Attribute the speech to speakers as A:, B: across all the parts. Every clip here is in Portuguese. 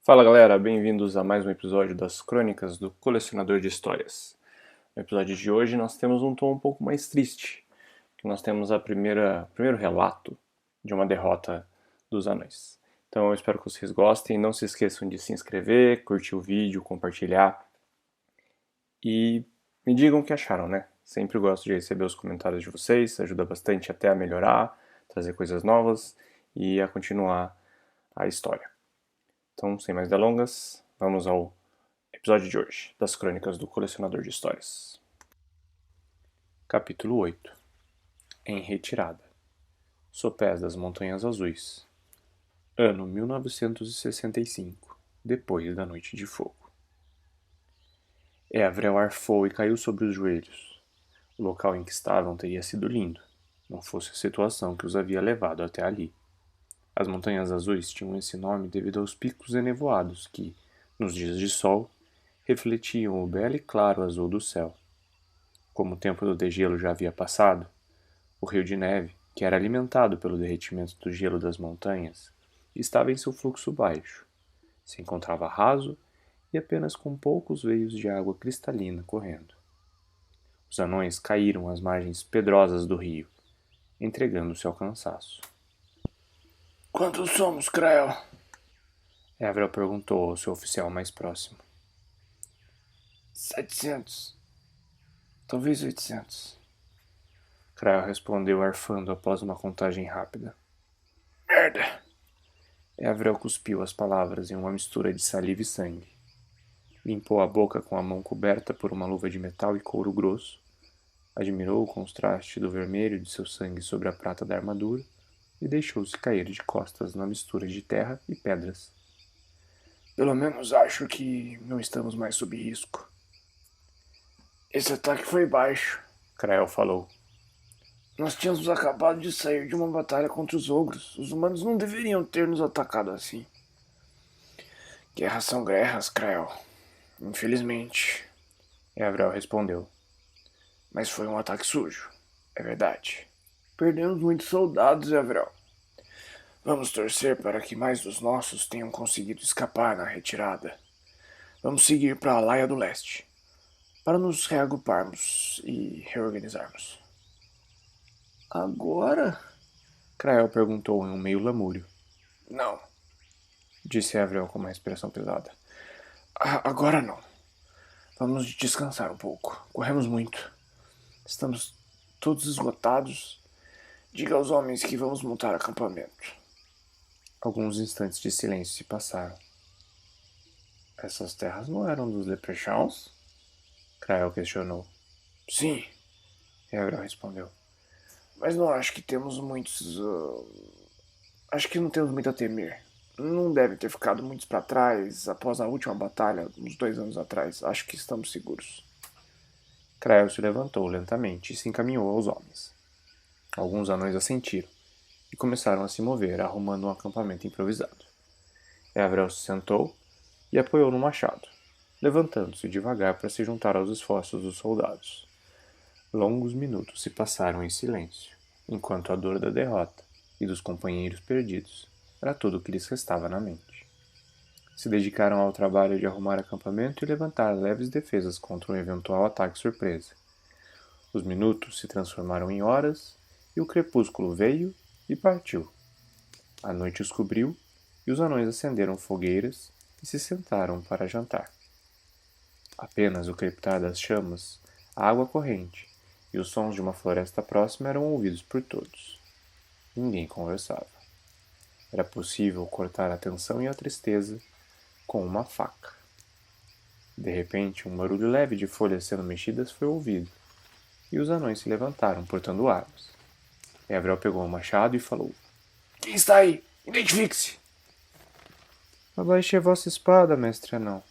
A: Fala galera, bem-vindos a mais um episódio das Crônicas do Colecionador de Histórias. No episódio de hoje nós temos um tom um pouco mais triste, que nós temos o primeiro relato de uma derrota dos anões. Então eu espero que vocês gostem, não se esqueçam de se inscrever, curtir o vídeo, compartilhar e me digam o que acharam, né? Sempre gosto de receber os comentários de vocês, ajuda bastante até a melhorar, trazer coisas novas e a continuar a história. Então, sem mais delongas, vamos ao episódio de hoje, das Crônicas do Colecionador de Histórias. Capítulo 8. Em retirada. Sopés das Montanhas Azuis. Ano 1965, depois da Noite de Fogo. Evrel arfou e caiu sobre os joelhos. O local em que estavam teria sido lindo, não fosse a situação que os havia levado até ali. As Montanhas Azuis tinham esse nome devido aos picos enevoados que, nos dias de sol, refletiam o belo e claro azul do céu. Como o tempo do degelo já havia passado, o rio de neve, que era alimentado pelo derretimento do gelo das montanhas, estava em seu fluxo baixo. Se encontrava raso e apenas com poucos veios de água cristalina correndo. Os anões caíram às margens pedrosas do rio, entregando-se ao cansaço.
B: Quantos somos, Creel?
A: Evrel perguntou ao seu oficial mais próximo.
B: 700. Talvez 800.
A: Creel respondeu arfando após uma contagem rápida.
B: Merda!
A: Evrel cuspiu as palavras em uma mistura de saliva e sangue. Limpou a boca com a mão coberta por uma luva de metal e couro grosso. Admirou o contraste do vermelho de seu sangue sobre a prata da armadura e deixou-se cair de costas na mistura de terra e pedras.
B: Pelo menos acho que não estamos mais sob risco. Esse ataque foi baixo.
A: Creel falou.
B: Nós tínhamos acabado de sair de uma batalha contra os ogros. Os humanos não deveriam ter nos atacado assim. Guerras são guerras, Creel. Infelizmente.
A: Evrel respondeu.
B: Mas foi um ataque sujo. É verdade. Perdemos muitos soldados, Evrel. Vamos torcer para que mais dos nossos tenham conseguido escapar na retirada. Vamos seguir para a Laia do Leste, para nos reagruparmos e reorganizarmos. Agora?
A: Creel perguntou em um meio lamúrio.
B: Não.
A: Disse Evrel com uma expressão pesada.
B: Agora não. Vamos descansar um pouco. Corremos muito. Estamos todos esgotados. Diga aos homens que vamos montar acampamento.
A: Alguns instantes de silêncio se passaram. Essas terras não eram dos Leprechauns? Creel questionou.
B: Sim.
A: Evrel respondeu.
B: Mas não acho que temos muitos... acho que não temos muito a temer. Não devem ter ficado muitos para trás após a última batalha, uns 2 anos atrás. Acho que estamos seguros.
A: Creel se levantou lentamente e se encaminhou aos homens. Alguns anões assentiram e começaram a se mover, arrumando um acampamento improvisado. Evrel se sentou e apoiou no machado, levantando-se devagar para se juntar aos esforços dos soldados. Longos minutos se passaram em silêncio, enquanto a dor da derrota e dos companheiros perdidos era tudo o que lhes restava na mente. Se dedicaram ao trabalho de arrumar acampamento e levantar leves defesas contra um eventual ataque surpresa. Os minutos se transformaram em horas e o crepúsculo veio e partiu. A noite os cobriu e os anões acenderam fogueiras e se sentaram para jantar. Apenas o crepitar das chamas, a água corrente e os sons de uma floresta próxima eram ouvidos por todos. Ninguém conversava. Era possível cortar a tensão e a tristeza com uma faca. De repente, um barulho leve de folhas sendo mexidas foi ouvido, e os anões se levantaram, portando armas. Evrel pegou o machado e falou.
B: Quem está aí? Identifique-se!
A: Abaixe a vossa espada, mestre anão.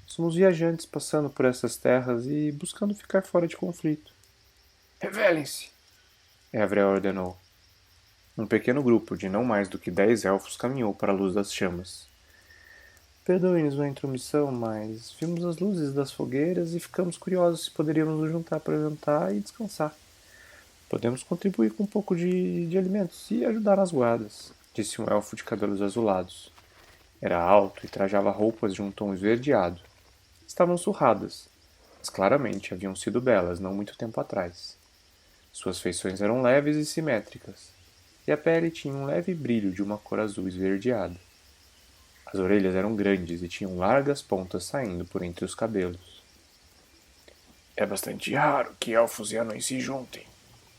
A: Somos viajantes passando por essas terras e buscando ficar fora de conflito.
B: Revelem-se!
A: Evrel ordenou. Um pequeno grupo de não mais do que 10 elfos caminhou para a luz das chamas. Perdoe-nos a intromissão, mas vimos as luzes das fogueiras e ficamos curiosos se poderíamos nos juntar para jantar e descansar. Podemos contribuir com um pouco de alimentos e ajudar nas guardas, disse um elfo de cabelos azulados. Era alto e trajava roupas de um tom esverdeado. Estavam surradas, mas claramente haviam sido belas não muito tempo atrás. Suas feições eram leves e simétricas, e a pele tinha um leve brilho de uma cor azul esverdeada. As orelhas eram grandes e tinham largas pontas saindo por entre os cabelos.
B: É bastante raro que elfos e anões se juntem,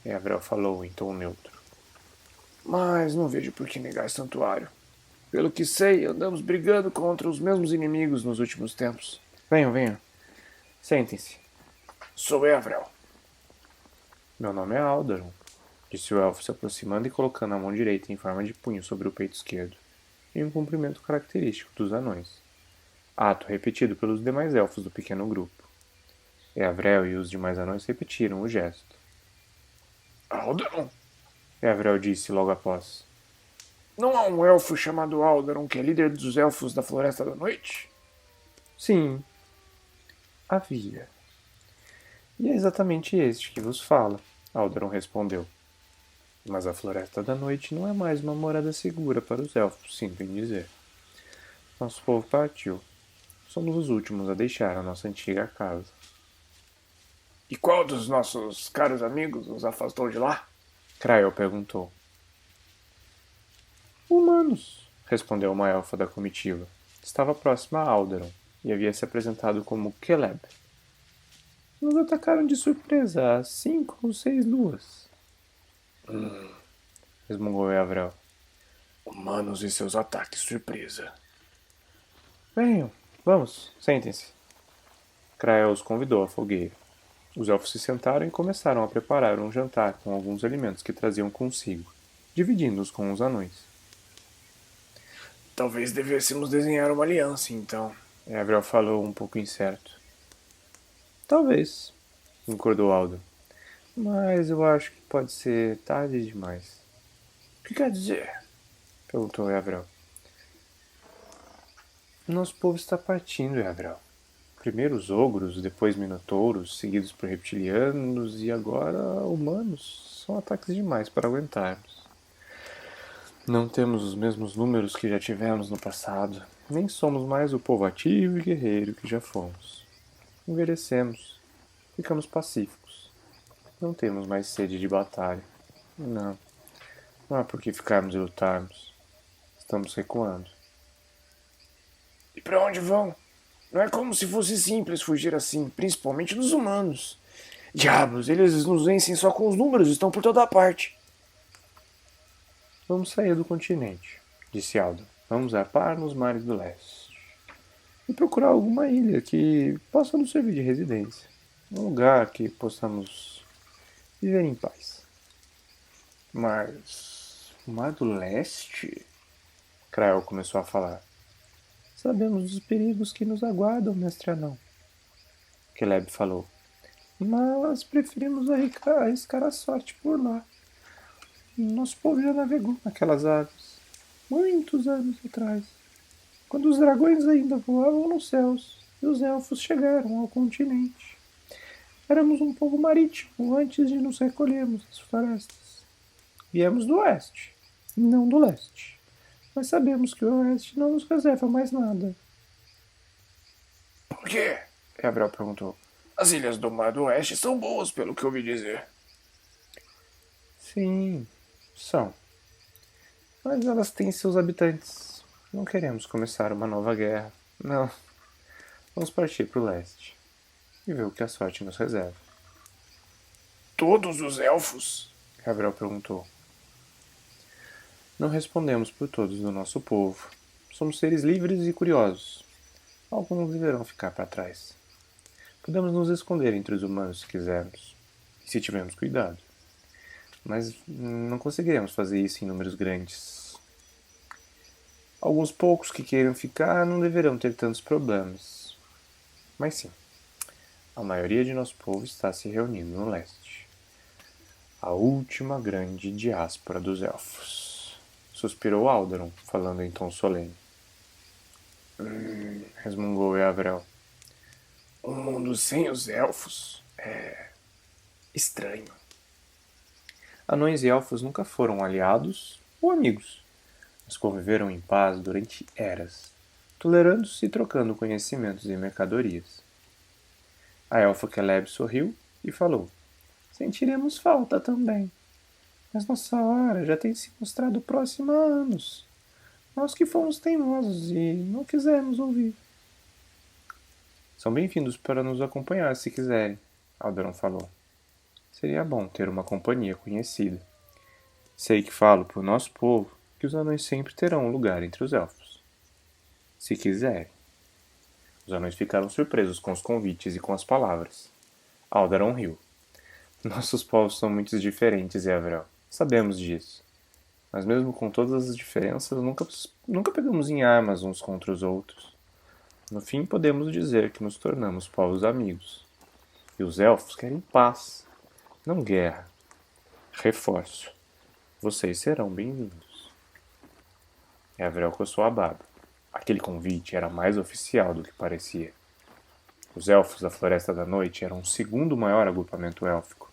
A: Eavrel falou em tom neutro.
B: mas não vejo por que negar santuário. Pelo que sei, andamos brigando contra os mesmos inimigos nos últimos tempos.
A: Venham, venham. Sentem-se.
B: Sou Evrel.
A: Meu nome é Aldaron, disse o elfo se aproximando e colocando a mão direita em forma de punho sobre o peito esquerdo, em um cumprimento característico dos anões. Ato repetido pelos demais elfos do pequeno grupo. Eavrel e os demais anões repetiram o gesto.
B: Aldaron?
A: Eavrel disse logo após.
B: Não há um elfo chamado Aldaron que é líder dos elfos da Floresta da Noite?
A: Sim, havia. E é exatamente este que vos fala, Aldaron respondeu. Mas a Floresta da Noite não é mais uma morada segura para os elfos, sinto em dizer. Nosso povo partiu. Somos os últimos a deixar a nossa antiga casa.
B: E qual dos nossos caros amigos nos afastou de lá?
A: Krael perguntou. Humanos, respondeu uma elfa da comitiva. Estava próxima a Aldaron e havia se apresentado como Keleb. Nos atacaram de surpresa às 5 ou 6 luas. Resmungou Eavrel.
B: Humanos e seus ataques surpresa.
A: Venham, vamos, sentem-se. Krael os convidou à fogueira. Os elfos se sentaram e começaram a preparar um jantar com alguns alimentos que traziam consigo, dividindo-os com os anões.
B: Talvez devêssemos desenhar uma aliança, então.
A: Eavrel falou um pouco incerto. Talvez, concordou Aldo. Mas eu acho que pode ser tarde demais.
B: O que quer dizer?
A: Perguntou Eavrel. Nosso povo está partindo, Eavrel. Primeiro os ogros, depois minotouros, seguidos por reptilianos e agora humanos. São ataques demais para aguentarmos. Não temos os mesmos números que já tivemos no passado, nem somos mais o povo ativo e guerreiro que já fomos. Envelhecemos, ficamos pacíficos. Não temos mais sede de batalha. Não há por que ficarmos e lutarmos. Estamos recuando.
B: E para onde vão? Não é como se fosse simples fugir assim, principalmente dos humanos. Diabos, eles nos vencem só com os números, estão por toda parte.
A: Vamos sair do continente, disse Aldo. Vamos zarpar nos mares do leste. E procurar alguma ilha que possa nos servir de residência. Um lugar que possamos viver em paz.
B: Mas o Mar do Leste?
A: Krael começou a falar. Sabemos dos perigos que nos aguardam, mestre anão. Keleb falou. Mas preferimos arriscar a sorte por lá. Nosso povo já navegou naquelas águas, muitos anos atrás, quando os dragões ainda voavam nos céus e os elfos chegaram ao continente. Éramos um povo marítimo antes de nos recolhermos das florestas. Viemos do oeste, não do leste, mas sabemos que o oeste não nos reserva mais nada.
B: Por quê?
A: Gabriel perguntou.
B: As ilhas do Mar do Oeste são boas, pelo que ouvi dizer.
A: Sim, são. Mas elas têm seus habitantes. Não queremos começar uma nova guerra. Não. Vamos partir para o leste e ver o que a sorte nos reserva.
B: Todos os elfos?
A: Gabriel perguntou. Não respondemos por todos do nosso povo. Somos seres livres e curiosos. Alguns deverão ficar para trás. Podemos nos esconder entre os humanos se quisermos, e se tivermos cuidado. Mas não conseguiremos fazer isso em números grandes. Alguns poucos que queiram ficar não deverão ter tantos problemas. Mas sim, a maioria de nosso povo está se reunindo no leste. A última grande diáspora dos elfos. Suspirou Aldaron, falando em tom solene. Resmungou Eavrel.
B: Um mundo sem os elfos é estranho.
A: Anões e elfos nunca foram aliados ou amigos. Mas conviveram em paz durante eras, tolerando-se e trocando conhecimentos e mercadorias. A elfa Caleb sorriu e falou: Sentiremos falta também, mas nossa hora já tem se mostrado próxima há anos. Nós que fomos teimosos e não quisemos ouvir. São bem-vindos para nos acompanhar se quiserem, Alderon falou. Seria bom ter uma companhia conhecida. Sei que falo por nosso povo que os anões sempre terão um lugar entre os elfos. Se quiserem. Os anões ficaram surpresos com os convites e com as palavras. Alderon riu. Nossos povos são muito diferentes, Evrel. Sabemos disso. Mas mesmo com todas as diferenças, nunca pegamos em armas uns contra os outros. No fim, podemos dizer que nos tornamos povos amigos. E os elfos querem paz, não guerra. Reforço. Vocês serão bem-vindos. Evrel coçou a barba. Aquele convite era mais oficial do que parecia. Os elfos da Floresta da Noite eram o segundo maior agrupamento élfico,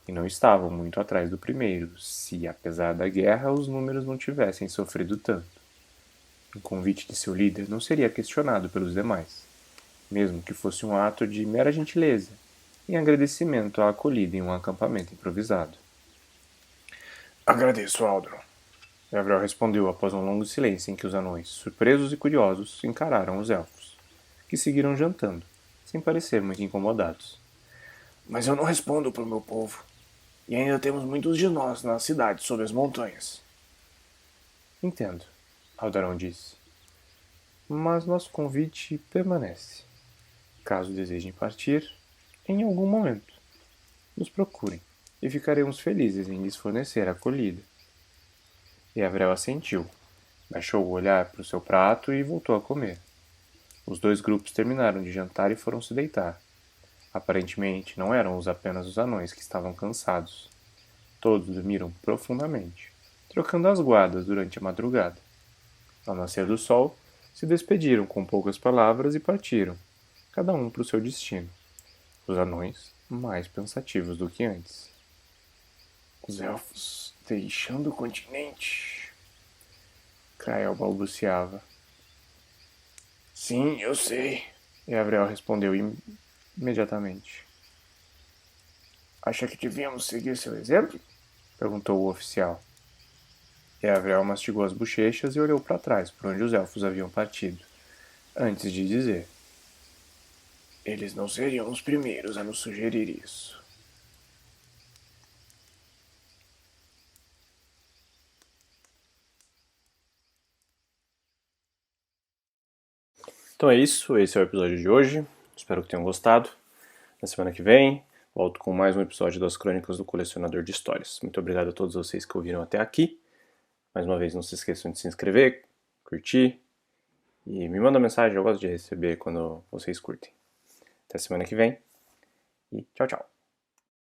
A: e não estavam muito atrás do primeiro, se, apesar da guerra, os números não tivessem sofrido tanto. O convite de seu líder não seria questionado pelos demais, mesmo que fosse um ato de mera gentileza, em agradecimento à acolhida em um acampamento improvisado.
B: Agradeço, Aldron.
A: Gabriel respondeu após um longo silêncio em que os anões, surpresos e curiosos, encararam os elfos, que seguiram jantando, sem parecer muito incomodados.
B: Mas eu não respondo por meu povo. E ainda temos muitos de nós na cidade sob as montanhas.
A: Entendo, Aldarão disse. Mas nosso convite permanece. Caso desejem partir, em algum momento, nos procurem e ficaremos felizes em lhes fornecer a acolhida. E Avrel assentiu, baixou o olhar para o seu prato e voltou a comer. Os dois grupos terminaram de jantar e foram se deitar. Aparentemente, não eram apenas os anões que estavam cansados. Todos dormiram profundamente, trocando as guardas durante a madrugada. Ao nascer do sol, se despediram com poucas palavras e partiram, cada um para o seu destino. Os anões, mais pensativos do que antes.
B: Os elfos deixando o continente.
A: Krael balbuciava.
B: Sim, eu sei.
A: E Avrel respondeu imediatamente.
B: Acha que devíamos seguir seu exemplo?
A: Perguntou o oficial. E Avrel mastigou as bochechas e olhou para trás, por onde os elfos haviam partido, antes de dizer:
B: Eles não seriam os primeiros a nos sugerir isso.
A: Então é isso, esse é o episódio de hoje. Espero que tenham gostado. Na semana que vem, volto com mais um episódio das Crônicas do Colecionador de Histórias. Muito obrigado a todos vocês que ouviram até aqui. Mais uma vez, não se esqueçam de se inscrever, curtir e me manda mensagem. Eu gosto de receber quando vocês curtem. Até semana que vem e tchau, tchau.